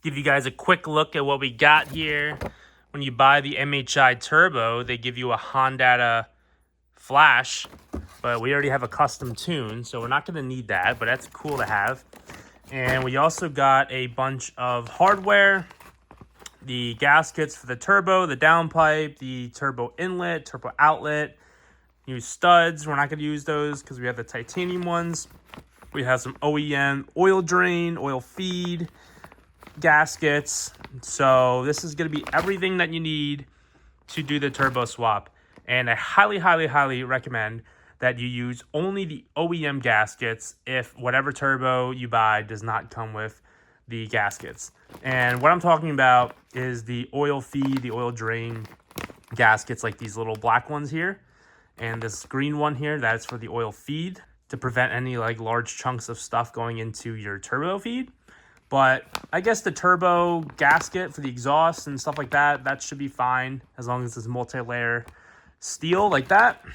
Give you guys a quick look at what we got here. When you buy the MHI Turbo, they give you a Honda flash, but we already have a custom tune, so we're not going to need that, but that's cool to have. And we also got a bunch of hardware, the gaskets for the turbo, the downpipe, the turbo inlet, turbo outlet, new studs. We're not going to use those because we have the titanium ones. We have some OEM oil drain, oil feed, gaskets. So this is going to be everything that you need to do the turbo swap. And I highly recommend that you use only the OEM gaskets if whatever turbo you buy does not come with the gaskets. And what I'm talking about is the oil feed, the oil drain gaskets, like these little black ones here. And this green one here, that's for the oil feed to prevent any like large chunks of stuff going into your turbo feed. But I guess the turbo gasket for the exhaust and stuff like that, that should be fine as long as it's multi-layer steel like that.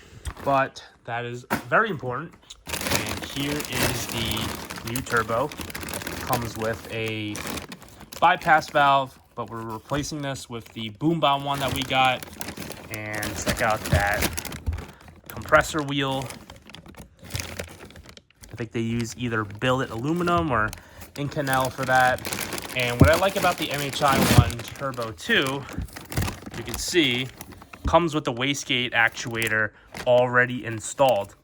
But that is very important. And here is the new turbo. Comes with a bypass valve, but we're replacing this with the boom bomb one that we got. And check out that compressor wheel. I think they use either billet aluminum or Inconel for that. And what I like about the MHI one Turbo 2, you can see, comes with the wastegate actuator already installed.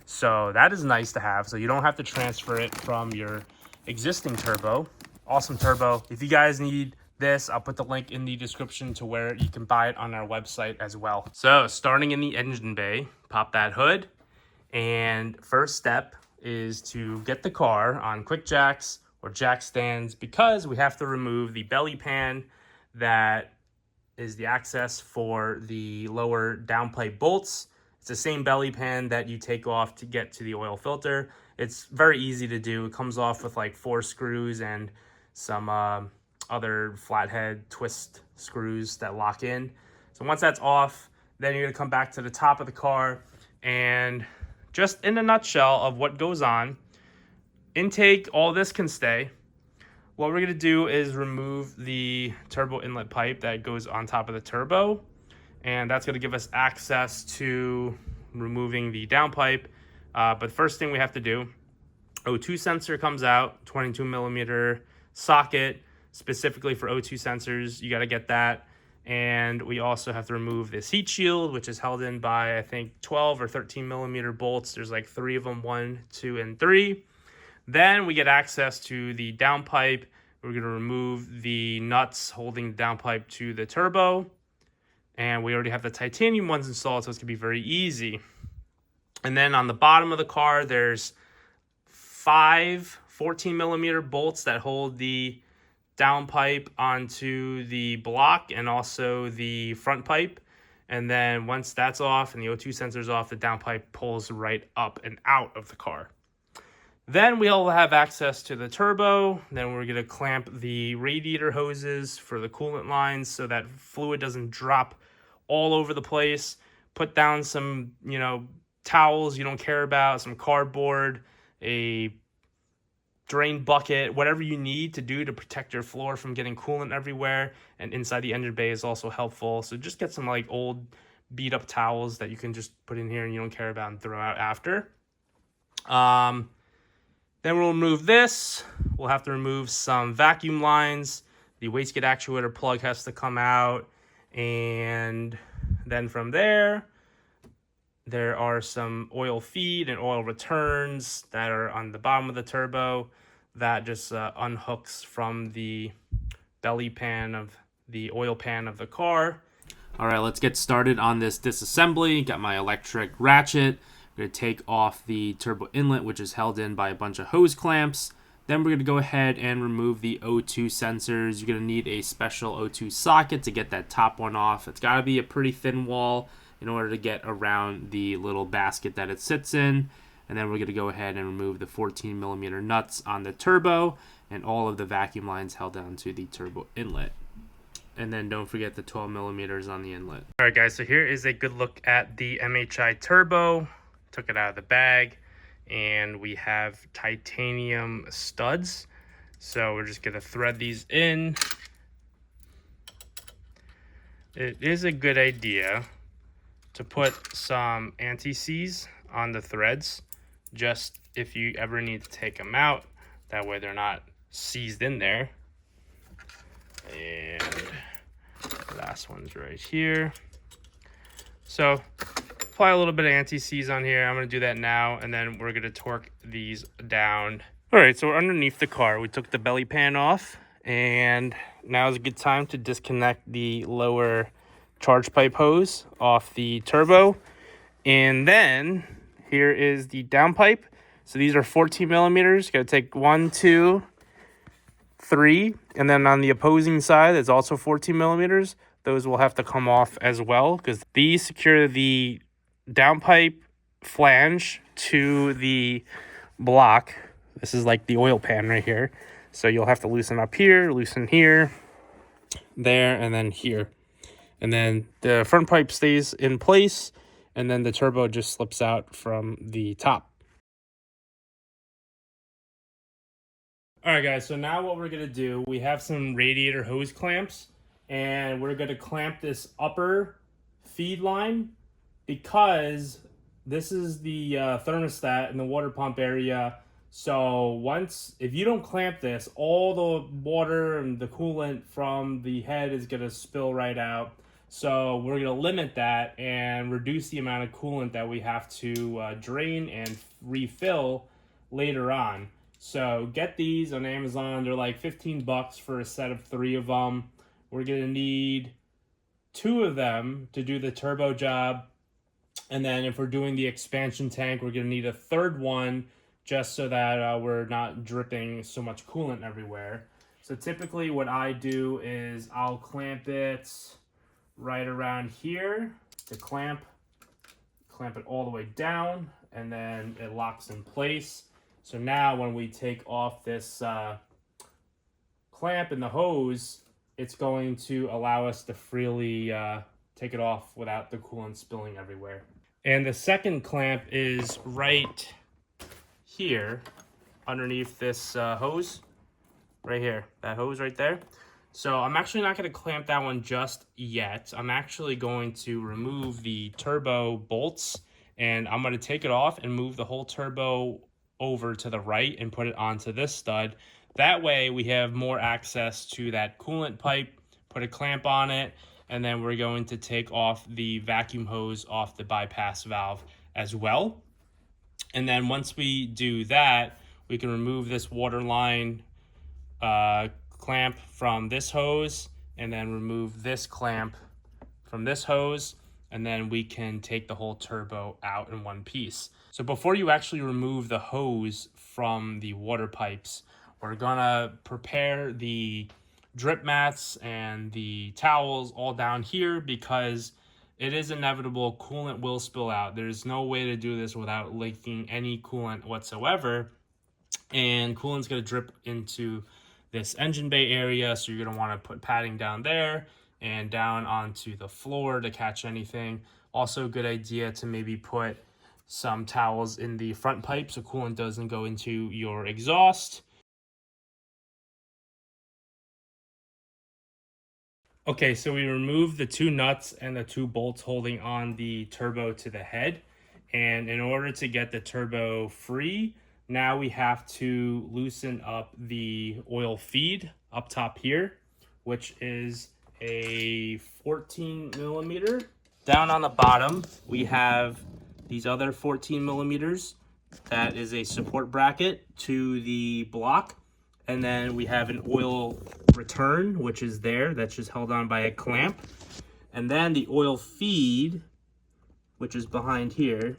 So that is nice to have. So you don't have to transfer it from your existing turbo. Awesome turbo. If you guys need this, I'll put the link in the description to where you can buy it on our website as well. So starting in the engine bay, pop that hood. And first step is to get the car on quick jacks or jack stands, because we have to remove the belly pan that is the access for the lower downpipe bolts. It's the same belly pan that you take off to get to the oil filter. It's very easy to do. It comes off with like 4 screws and some other flathead twist screws that lock in. So once that's off, then you're gonna come back to the top of the car, and just in a nutshell of what goes on, intake, all this can stay. What we're gonna do is remove the turbo inlet pipe that goes on top of the turbo, and that's gonna give us access to removing the downpipe. But first thing we have to do, O2 sensor comes out, 22 millimeter socket, specifically for O2 sensors. You gotta get that. And we also have to remove this heat shield, which is held in by, I think, 12 or 13 millimeter bolts. There's like 3 of them, 1, 2, and 3. Then we get access to the downpipe. We're going to remove the nuts holding the downpipe to the turbo. And we already have the titanium ones installed, so it's going to be very easy. And then on the bottom of the car, there's 5 14 millimeter bolts that hold the downpipe onto the block and also the front pipe. And then once that's off and the O2 sensor's off, the downpipe pulls right up and out of the car. Then we'll have access to the turbo. Then we're going to clamp the radiator hoses for the coolant lines so that fluid doesn't drop all over the place. Put down some, towels you don't care about, some cardboard, a drain bucket, whatever you need to do to protect your floor from getting coolant everywhere. And inside the engine bay is also helpful. So just get some like old beat up towels that you can just put in here and you don't care about and throw out after. Then we'll remove this. We'll have to remove some vacuum lines. The wastegate actuator plug has to come out. And then from there are some oil feed and oil returns that are on the bottom of the turbo that just unhooks from the belly pan of the oil pan of the car. All right, let's get started on this disassembly. Got my electric ratchet. We're going to take off the turbo inlet, which is held in by a bunch of hose clamps. Then we're going to go ahead and remove the O2 sensors. You're going to need a special O2 socket to get that top one off. It's got to be a pretty thin wall in order to get around the little basket that it sits in. And then we're going to go ahead and remove the 14 millimeter nuts on the turbo and all of the vacuum lines held down to the turbo inlet. And then don't forget the 12 millimeters on the inlet. All right, guys, so here is a good look at the MHI Turbo. Took it out of the bag, and we have titanium studs. So we're just gonna thread these in. It is a good idea to put some anti-seize on the threads, just if you ever need to take them out. That way they're not seized in there. And the last one's right here. So apply a little bit of anti-seize on here. I'm going to do that now, and then we're going to torque these down. All right, so we're underneath the car. We took the belly pan off, and now is a good time to disconnect the lower charge pipe hose off the turbo. And then here is the downpipe. So these are 14 millimeters. Got to take 1, 2, 3, and then on the opposing side, it's also 14 millimeters. Those will have to come off as well, because these secure the downpipe flange to the block. This is like the oil pan right here. So you'll have to loosen up here, loosen here, there, and then here. And then the front pipe stays in place, and then the turbo just slips out from the top. All right, guys, so now what we're going to do, we have some radiator hose clamps, and we're going to clamp this upper feed line, because this is the thermostat in the water pump area. So if you don't clamp this, all the water and the coolant from the head is going to spill right out. So we're going to limit that and reduce the amount of coolant that we have to drain and refill later on. So get these on Amazon. They're like 15 bucks for a set of 3 of them. We're going to need 2 of them to do the turbo job. And then if we're doing the expansion tank, we're going to need a 3rd one, just so that we're not dripping so much coolant everywhere. So typically what I do is I'll clamp it right around here. The clamp it all the way down, and then it locks in place. So now when we take off this clamp in the hose, it's going to allow us to freely take it off without the coolant spilling everywhere. And the second clamp is right here underneath this hose, right here, that hose right there. So I'm actually not going to clamp that one just yet. I'm actually going to remove the turbo bolts, and I'm going to take it off and move the whole turbo over to the right and put it onto this stud. That way we have more access to that coolant pipe, put a clamp on it, and then we're going to take off the vacuum hose off the bypass valve as well. And then once we do that, we can remove this water line clamp from this hose, and then remove this clamp from this hose, and then we can take the whole turbo out in one piece. So before you actually remove the hose from the water pipes, we're gonna prepare the drip mats and the towels all down here, because it is inevitable coolant will spill out. There's no way to do this without leaking any coolant whatsoever, and coolant's gonna drip into this engine bay area, so you're going to want to put padding down there and down onto the floor to catch anything. Also a good idea to maybe put some towels in the front pipe so coolant doesn't go into your exhaust. Okay, so we removed the 2 nuts and the 2 bolts holding on the turbo to the head, and in order to get the turbo free, now we have to loosen up the oil feed up top here, which is a 14 millimeter. Down on the bottom, we have these other 14 millimeters. That is a support bracket to the block. And then we have an oil return, which is there. That's just held on by a clamp. And then the oil feed, which is behind here,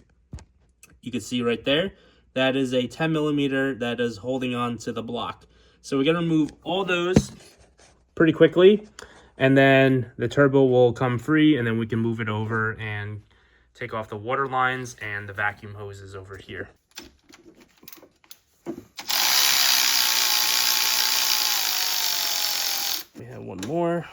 you can see right there. That is a 10 millimeter that is holding on to the block. So we're going to remove all those pretty quickly, and then the turbo will come free, and then we can move it over and take off the water lines and the vacuum hoses over here. We have one more.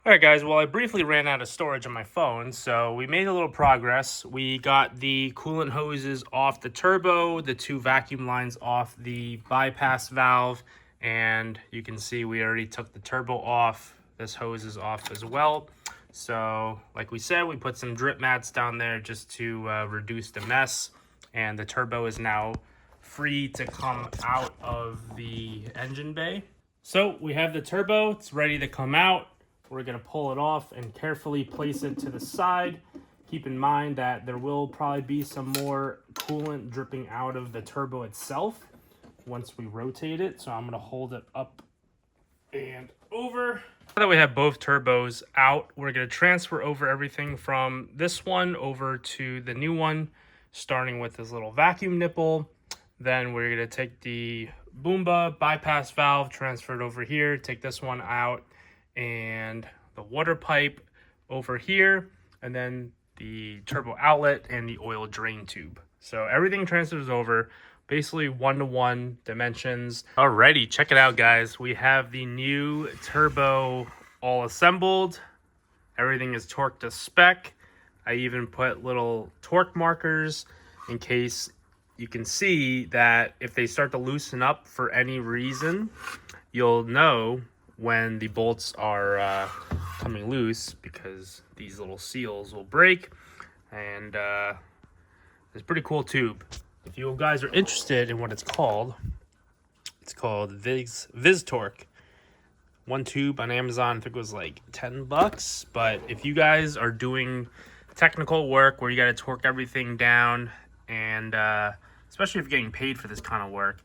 All right, guys, well, I briefly ran out of storage on my phone, so we made a little progress. We got the coolant hoses off the turbo, the 2 vacuum lines off the bypass valve, and you can see we already took the turbo off. This hose is off as well. So, like we said, we put some drip mats down there just to reduce the mess, and the turbo is now free to come out of the engine bay. So, we have the turbo, it's ready to come out. We're going to pull it off and carefully place it to the side. Keep in mind that there will probably be some more coolant dripping out of the turbo itself once we rotate it. So I'm going to hold it up and over. Now that we have both turbos out, we're going to transfer over everything from this one over to the new one, starting with this little vacuum nipple. Then we're going to take the Boomba bypass valve, transfer it over here, take this one out, and the water pipe over here, and then the turbo outlet and the oil drain tube. So everything transfers over, basically 1-to-1 dimensions. Alrighty, check it out, guys. We have the new turbo all assembled. Everything is torqued to spec. I even put little torque markers in case you can see that if they start to loosen up for any reason, you'll know when the bolts are coming loose, because these little seals will break. And it's a pretty cool tube. If you guys are interested in what it's called Viz Torque. One tube on Amazon, I think it was like $10. But if you guys are doing technical work where you got to torque everything down, and especially if you're getting paid for this kind of work,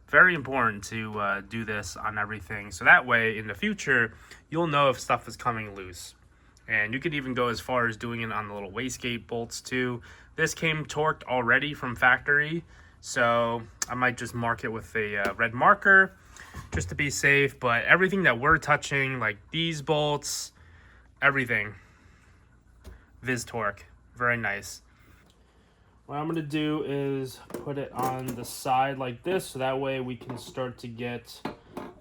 very important to do this on everything, so that way in the future you'll know if stuff is coming loose. And you could even go as far as doing it on the little wastegate bolts too. This came torqued already from factory, so I might just mark it with a red marker just to be safe. But everything that we're touching, like these bolts, everything, Viz Torque, very nice. What I'm going to do is put it on the side like this, so that way we can start to get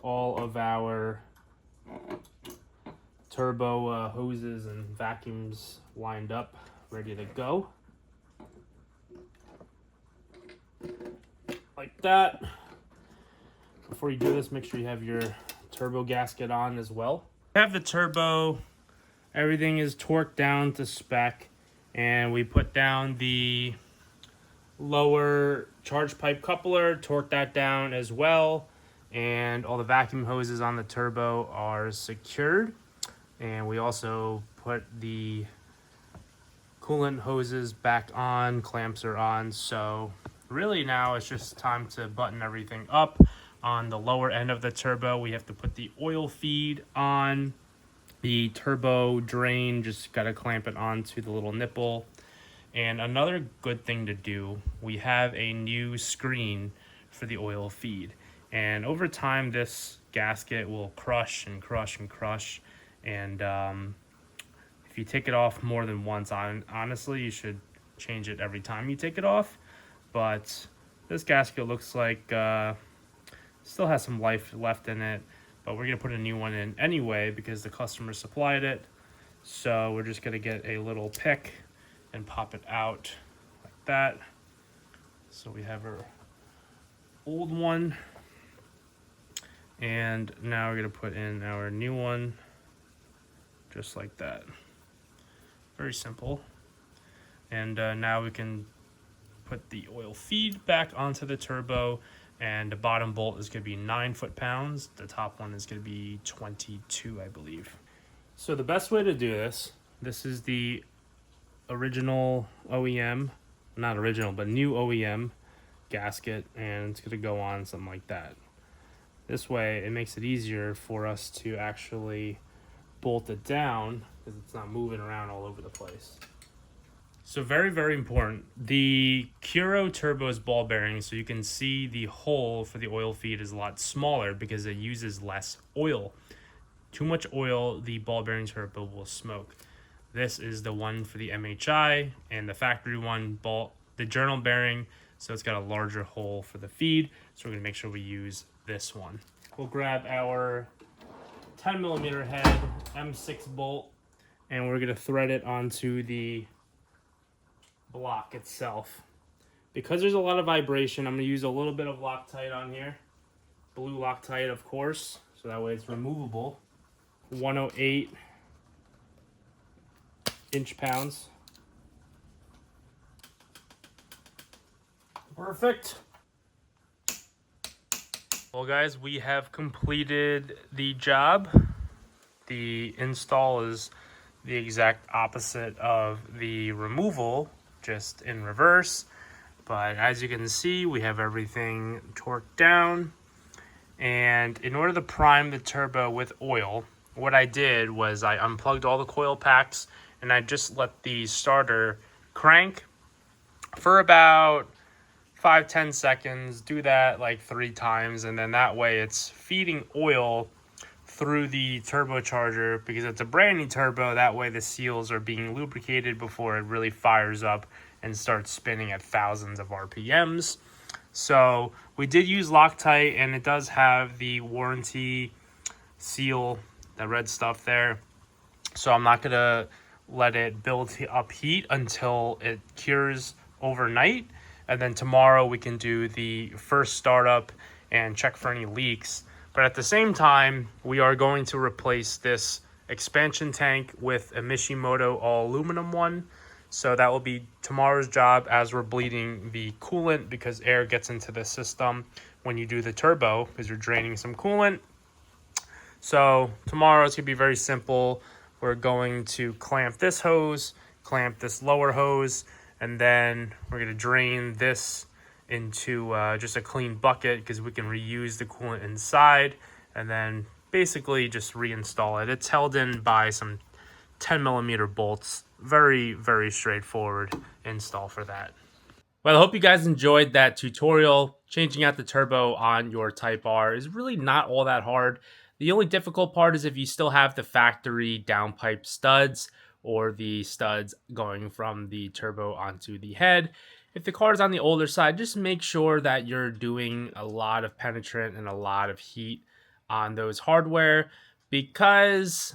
all of our turbo hoses and vacuums lined up, ready to go. Like that. Before you do this, make sure you have your turbo gasket on as well. I have the turbo, everything is torqued down to spec, and we put down the lower charge pipe coupler, torque that down as well, and all the vacuum hoses on the turbo are secured. And we also put the coolant hoses back on, clamps are on. So really now it's just time to button everything up. On the lower end of the turbo, we have to put the oil feed on. The turbo drain, just got to clamp it onto the little nipple. And another good thing to do, we have a new screen for the oil feed. And over time, this gasket will crush and crush and crush. And if you take it off more than once, honestly, you should change it every time you take it off. But this gasket looks like still has some life left in it. But we're going to put a new one in anyway because the customer supplied it. So we're just going to get a little pick and pop it out like that. So we have our old one, and now we're going to put in our new one just like that. Very simple. And now we can put the oil feed back onto the turbo, and the bottom bolt is going to be 9 foot-pounds. The top one is going to be 22, I believe. So the best way to do this is the original OEM, not original, but new OEM gasket, and it's going to go on something like that. This way it makes it easier for us to actually bolt it down because it's not moving around all over the place. So very, very important. The Kuro turbo is ball bearing, so you can see the hole for the oil feed is a lot smaller because it uses less oil. Too much oil, the ball bearing turbo will smoke. This is the one for the MHI, and the factory one, the journal bearing, so it's got a larger hole for the feed. So we're gonna make sure we use this one. We'll grab our 10mm head M6 bolt, and we're going to thread it onto the block itself. Because there's a lot of vibration, I'm going to use a little bit of Loctite on here. Blue Loctite, of course, so that way it's removable. 108 inch-pounds. Perfect. Well, guys, we have completed the job. The install is the exact opposite of the removal, just in reverse. But as you can see, we have everything torqued down. And in order to prime the turbo with oil, what I did was I unplugged all the coil packs and I just let the starter crank for about 5-10 seconds. Do that like 3 times, and then that way it's feeding oil through the turbocharger, because it's a brand new turbo. That way the seals are being lubricated before it really fires up and starts spinning at thousands of RPMs. So we did use Loctite, and it does have the warranty seal, the red stuff there. So I'm not gonna let it build up heat until it cures overnight. And then tomorrow we can do the first startup and check for any leaks. But at the same time, we are going to replace this expansion tank with a Mishimoto all aluminum one. So that will be tomorrow's job, as we're bleeding the coolant, because air gets into the system when you do the turbo, because you're draining some coolant. So tomorrow it's going to be very simple. We're going to clamp this hose, clamp this lower hose, and then we're going to drain this into just a clean bucket, because we can reuse the coolant inside, and then basically just reinstall it. It's held in by some 10mm bolts. Very, very straightforward install for that. Well, I hope you guys enjoyed that tutorial. Changing out the turbo on your Type R is really not all that hard. The only difficult part is if you still have the factory downpipe studs, or the studs going from the turbo onto the head. If the car is on the older side, just make sure that you're doing a lot of penetrant and a lot of heat on those hardware, because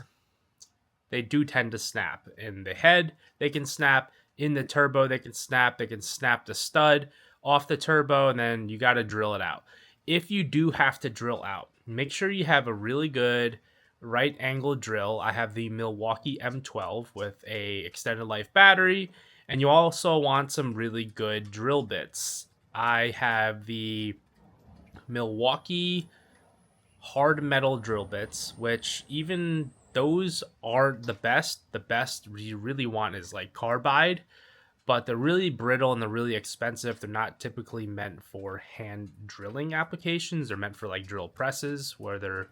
they do tend to snap. In the head, they can snap. In the turbo, they can snap. They can snap the stud off the turbo, and then you got to drill it out. If you do have to drill out, make sure you have a really good right angle drill. I have the Milwaukee M12 with a extended life battery, and you also want some really good drill bits. I have the Milwaukee hard metal drill bits, which even those aren't the best. The best you really want is like Carbide, but they're really brittle and they're really expensive. They're not typically meant for hand drilling applications. They're meant for like drill presses, where they're,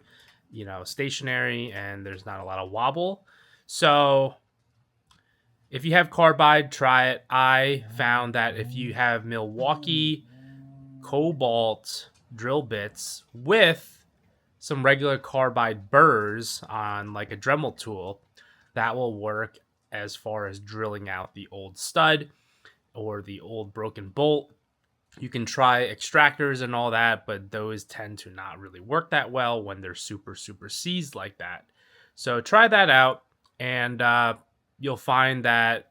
you know, stationary and there's not a lot of wobble. So if you have Carbide, try it. I found that if you have Milwaukee Cobalt drill bits with some regular Carbide burrs on like a Dremel tool, that will work as far as drilling out the old stud or the old broken bolt. You can try extractors and all that, but those tend to not really work that well when they're super seized like that. So try that out, and you'll find that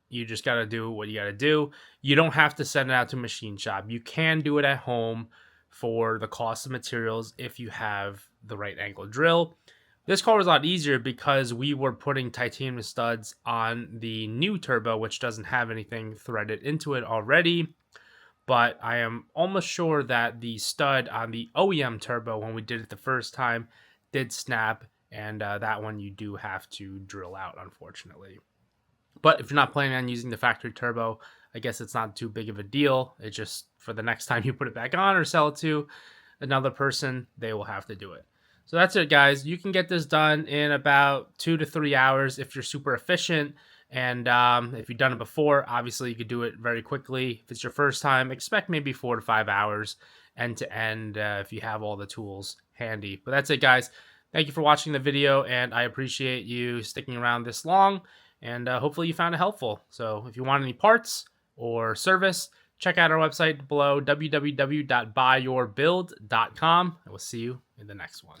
you just got to do what you got to do. You don't have to send it out to a machine shop. You can do it at home for the cost of materials if you have the right angle drill. This car was a lot easier because we were putting titanium studs on the new turbo, which doesn't have anything threaded into it already. But I am almost sure that the stud on the OEM turbo, when we did it the first time, did snap, and that one you do have to drill out, unfortunately. But if you're not planning on using the factory turbo, I guess it's not too big of a deal. It's just for the next time you put it back on or sell it to another person, they will have to do it. So that's it, guys. You can get this done in about 2 to 3 hours if you're super efficient. And if you've done it before, obviously you could do it very quickly. If it's your first time, expect maybe 4 to 5 hours end to end if you have all the tools handy. But that's it, guys. Thank you for watching the video, and I appreciate you sticking around this long. And hopefully you found it helpful. So if you want any parts or service, check out our website below, www.buyyourbuild.com. And we'll see you in the next one.